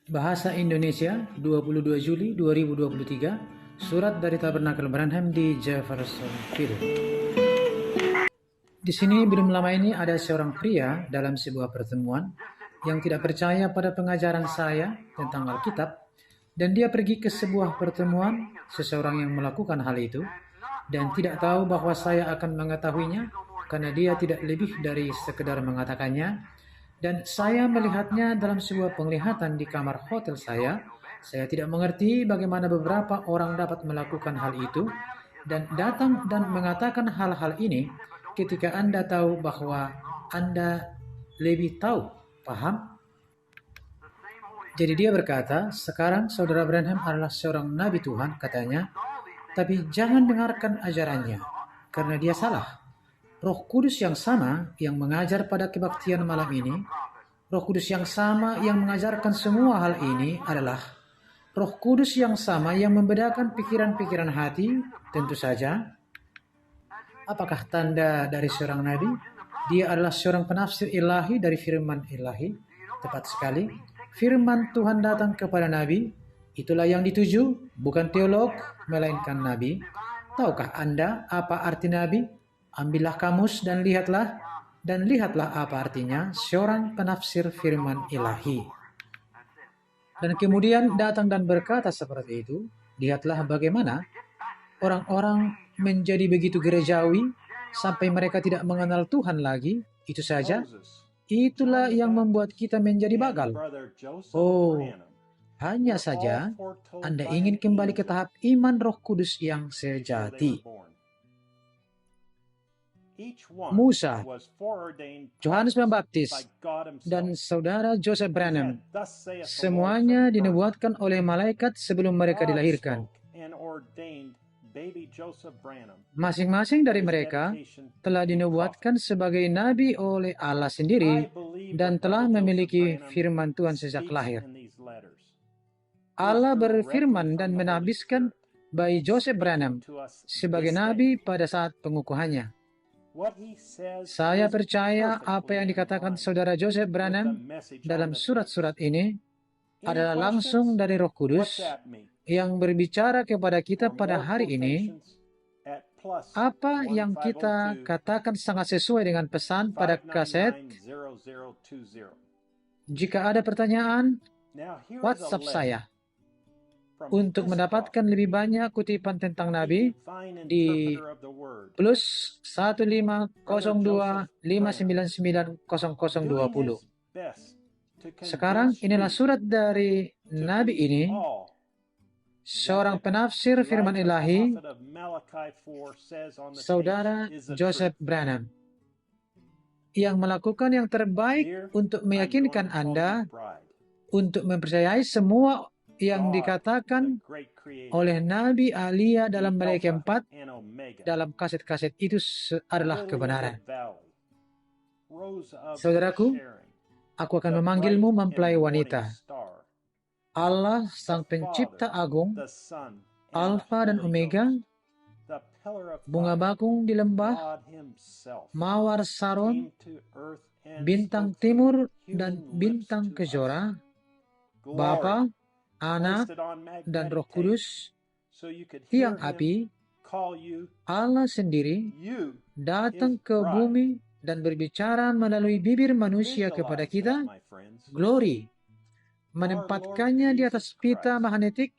Bahasa Indonesia 22 Juli 2023. Surat dari Tabernakel Branham di Jeffersonville. Di sini belum lama ini ada seorang pria dalam sebuah pertemuan yang tidak percaya pada pengajaran saya tentang Alkitab, dan dia pergi ke sebuah pertemuan seseorang yang melakukan hal itu dan tidak tahu bahwa saya akan mengetahuinya karena dia tidak lebih dari sekedar mengatakannya. Dan saya melihatnya dalam sebuah penglihatan di kamar hotel saya. Saya tidak mengerti bagaimana beberapa orang dapat melakukan hal itu dan datang dan mengatakan hal-hal ini ketika Anda tahu bahwa Anda lebih tahu. Paham? Jadi dia berkata, sekarang saudara Branham adalah seorang nabi Tuhan, katanya, tapi jangan dengarkan ajarannya, karena dia salah. Roh Kudus yang sama yang mengajar pada kebaktian malam ini, Roh Kudus yang sama yang mengajarkan semua hal ini adalah Roh Kudus yang sama yang membedakan pikiran-pikiran hati, tentu saja. Apakah tanda dari seorang nabi? Dia adalah seorang penafsir ilahi dari firman ilahi. Tepat sekali. Firman Tuhan datang kepada nabi. Itulah yang dituju, bukan teolog, melainkan nabi. Tahukah Anda apa arti nabi? Ambillah kamus dan lihatlah apa artinya seorang penafsir firman ilahi. Dan kemudian datang dan berkata seperti itu, lihatlah bagaimana orang-orang menjadi begitu gerejawi sampai mereka tidak mengenal Tuhan lagi, itu saja. Itulah yang membuat kita menjadi bagal. Oh, hanya saja Anda ingin kembali ke tahap iman Roh Kudus yang sejati. Musa, Yohanes Pembaptis, dan saudara Joseph Branham, semuanya dinubuatkan oleh malaikat sebelum mereka dilahirkan. Masing-masing dari mereka telah dinubuatkan sebagai nabi oleh Allah sendiri dan telah memiliki firman Tuhan sejak lahir. Allah berfirman dan menabiskan bayi Joseph Branham sebagai nabi pada saat pengukuhannya. Saya percaya apa yang dikatakan saudara Joseph Branham dalam surat-surat ini adalah langsung dari Roh Kudus yang berbicara kepada kita pada hari ini. Apa yang kita katakan sangat sesuai dengan pesan pada kaset. Jika ada pertanyaan, WhatsApp saya. Untuk mendapatkan lebih banyak kutipan tentang Nabi di plus 150259900020. Sekarang inilah surat dari Nabi ini, seorang penafsir firman ilahi, saudara Joseph Branham, yang melakukan yang terbaik untuk meyakinkan Anda untuk mempercayai semua yang dikatakan oleh Nabi Alia dalam Malaikhi 4 dalam kaset-kaset itu adalah kebenaran. Saudaraku, aku akan memanggilmu mempelai wanita. Allah, Sang Pencipta Agung, Alfa dan Omega, bunga bakung di lembah, mawar saron, bintang timur dan bintang kejora, Bapa, Anak, dan Roh Kudus, tiang api, Allah sendiri datang ke bumi dan berbicara melalui bibir manusia kepada kita, glory, menempatkannya di atas pita magnetik,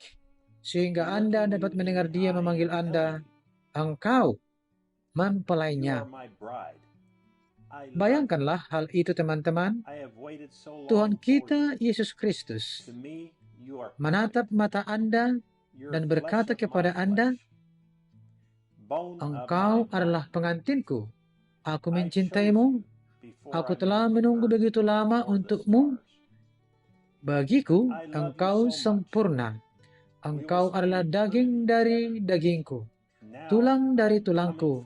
sehingga Anda dapat mendengar dia memanggil Anda, engkau mempelainya. Bayangkanlah hal itu, teman-teman. Tuhan kita, Yesus Kristus, menatap mata Anda dan berkata kepada Anda, engkau adalah pengantinku. Aku mencintaimu. Aku telah menunggu begitu lama untukmu. Bagiku, engkau sempurna. Engkau adalah daging dari dagingku, tulang dari tulangku.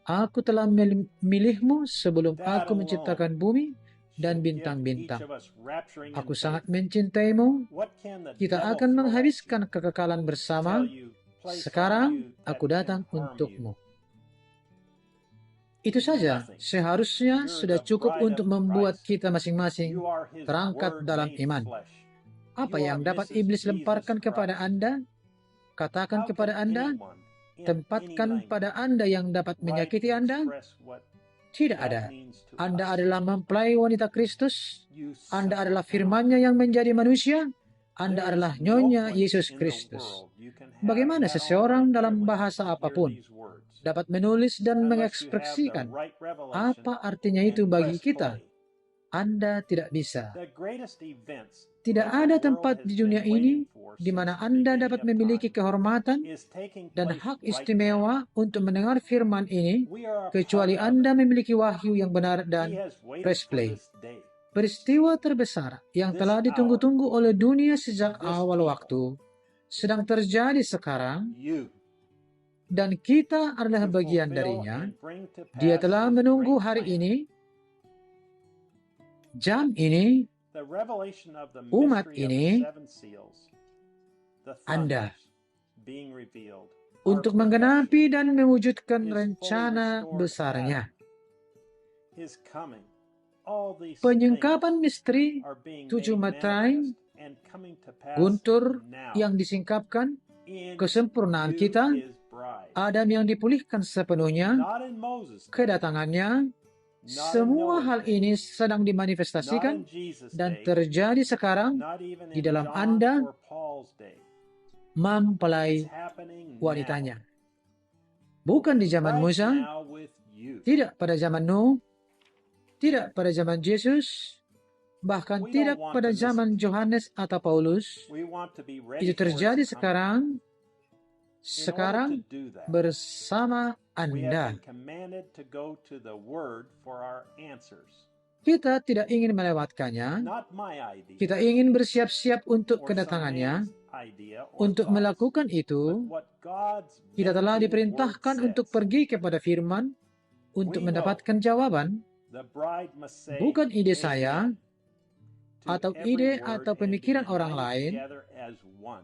Aku telah memilihmu sebelum aku menciptakan bumi dan bintang-bintang. Aku sangat mencintaimu. Kita akan menghabiskan kekekalan bersama. Sekarang aku datang untukmu. Itu saja seharusnya sudah cukup untuk membuat kita masing-masing terangkat dalam iman. Apa yang dapat iblis lemparkan kepada Anda? Katakan kepada Anda, tempatkan pada Anda yang dapat menyakiti Anda? Tidak ada. Anda adalah mempelai wanita Kristus. Anda adalah firman-Nya yang menjadi manusia. Anda adalah Nyonya Yesus Kristus. Bagaimana seseorang dalam bahasa apapun dapat menulis dan mengekspresikan apa artinya itu bagi kita? Anda tidak bisa. Tidak ada tempat di dunia ini di mana Anda dapat memiliki kehormatan dan hak istimewa untuk mendengar firman ini, kecuali Anda memiliki wahyu yang benar dan press play. Peristiwa terbesar yang telah ditunggu-tunggu oleh dunia sejak awal waktu sedang terjadi sekarang, dan kita adalah bagian darinya. Dia telah menunggu hari ini, jam ini, umat ini, Anda, untuk menggenapi dan mewujudkan rencana besarnya. Penyingkapan misteri 7 materai, guntur yang disingkapkan, kesempurnaan kita, Adam yang dipulihkan sepenuhnya, kedatangannya, semua hal ini sedang dimanifestasikan dan terjadi sekarang di dalam Anda, mempelai wanitanya. Bukan di zaman Musa, tidak pada zaman Nuh, tidak pada zaman Yesus, bahkan tidak pada zaman Yohanes atau Paulus. Itu terjadi sekarang bersama Anda. Kita tidak ingin melewatkannya. Kita ingin bersiap-siap untuk kedatangannya. Untuk melakukan itu, kita telah diperintahkan untuk pergi kepada firman untuk mendapatkan jawaban. Bukan ide saya, atau ide atau pemikiran orang lain,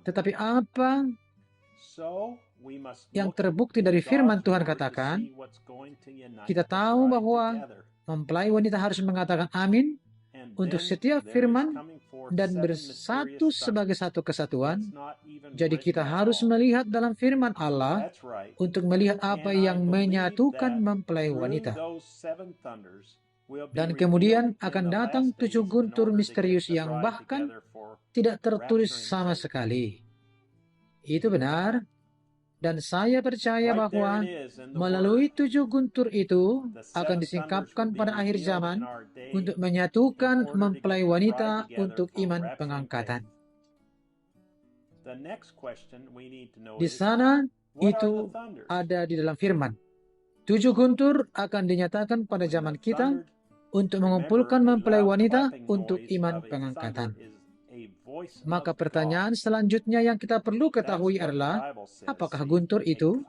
tetapi apa yang terbukti dari firman Tuhan katakan. Kita tahu bahwa mempelai wanita harus mengatakan amin untuk setiap firman dan bersatu sebagai satu kesatuan. Jadi kita harus melihat dalam firman Allah untuk melihat apa yang menyatukan mempelai wanita. Dan kemudian akan datang 7 guntur misterius yang bahkan tidak tertulis sama sekali. Itu benar. Dan saya percaya bahwa melalui 7 guntur itu akan disingkapkan pada akhir zaman untuk menyatukan mempelai wanita untuk iman pengangkatan. Di sana itu ada di dalam firman. 7 guntur akan dinyatakan pada zaman kita untuk mengumpulkan mempelai wanita untuk iman pengangkatan. Maka pertanyaan selanjutnya yang kita perlu ketahui adalah, apakah guntur itu?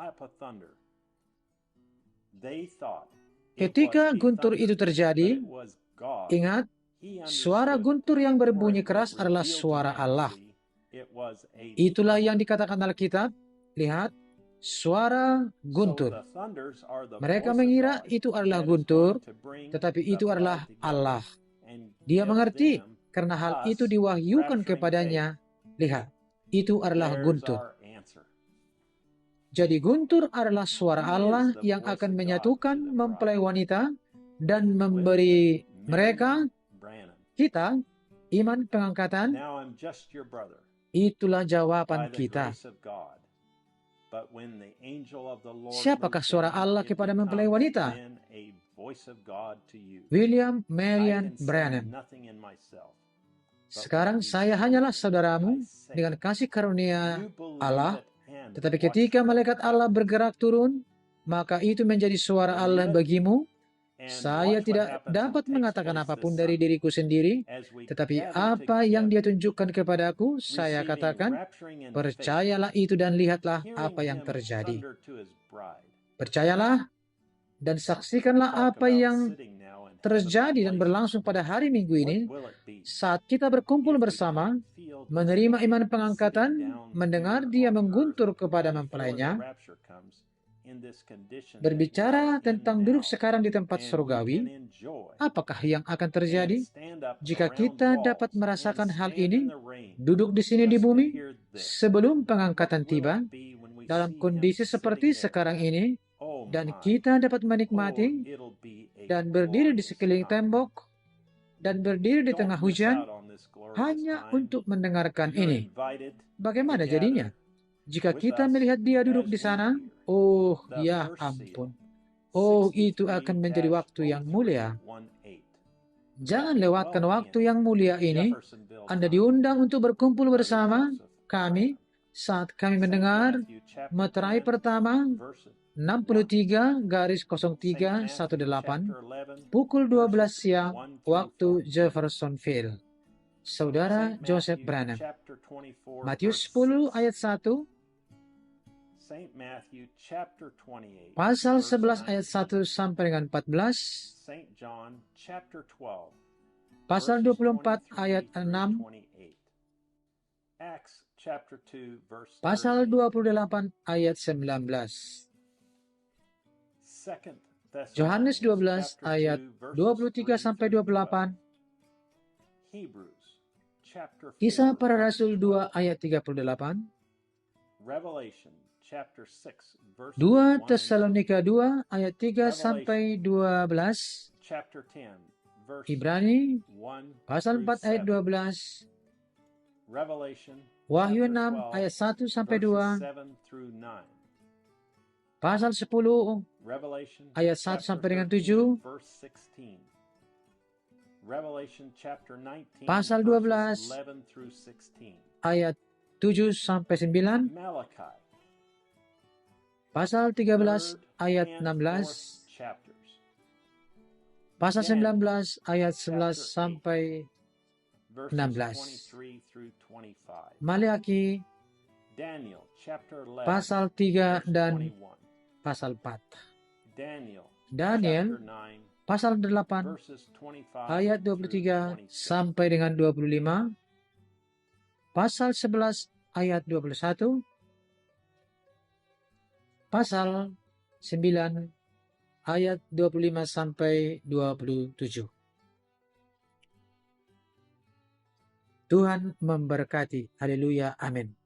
Ketika guntur itu terjadi, ingat, suara guntur yang berbunyi keras adalah suara Allah. Itulah yang dikatakan Alkitab, lihat, suara guntur. Mereka mengira itu adalah guntur, tetapi itu adalah Allah. Dia mengerti, karena hal itu diwahyukan kepadanya. Lihat, itu adalah guntur. Jadi guntur adalah suara Allah yang akan menyatukan mempelai wanita dan memberi mereka, kita, iman pengangkatan. Itulah jawaban kita. Siapakah suara Allah kepada mempelai wanita? William Marion Branham. Sekarang saya hanyalah saudaramu dengan kasih karunia Allah, tetapi ketika malaikat Allah bergerak turun, maka itu menjadi suara Allah bagimu. Saya tidak dapat mengatakan apapun dari diriku sendiri, tetapi apa yang Dia tunjukkan kepadaku, saya katakan, percayalah itu dan lihatlah apa yang terjadi. Percayalah dan saksikanlah apa yang terjadi dan berlangsung pada hari Minggu ini, saat kita berkumpul bersama, menerima iman pengangkatan, mendengar Dia mengguntur kepada mempelainya. Berbicara tentang duduk sekarang di tempat surgawi, apakah yang akan terjadi jika kita dapat merasakan hal ini, duduk di sini di bumi, sebelum pengangkatan tiba, dalam kondisi seperti sekarang ini, dan kita dapat menikmati dan berdiri di sekeliling tembok dan berdiri di tengah hujan hanya untuk mendengarkan ini. Bagaimana jadinya? Jika kita melihat dia duduk di sana, oh ya ampun. Oh, itu akan menjadi waktu yang mulia. Jangan lewatkan waktu yang mulia ini. Anda diundang untuk berkumpul bersama kami saat kami mendengar Meterai pertama 63-0318 pukul 12 siang waktu Jeffersonville. Saudara Joseph Branham. Matius 10 ayat 1, pasal 11 ayat 1 sampai dengan 14, pasal 24 ayat 6, pasal 28 ayat 19, Yohanes 12 ayat 23 sampai 28, Kisah para Rasul 2 ayat 38, 2 Tesalonika 2 ayat 3 sampai 12, Ibrani pasal 4 ayat 12, Wahyu 6 ayat 1 sampai 2, pasal 10 ayat 1 sampai dengan 7, pasal 12 ayat 7 sampai 9, pasal 13 ayat 16, pasal 19 ayat 11 sampai 16, Maliaki pasal 3 dan pasal 4, Daniel pasal 8 ayat 23 sampai dengan 25, pasal 11 ayat 21, pasal 9 ayat 25 sampai 27. Tuhan memberkati. Haleluya. Amin.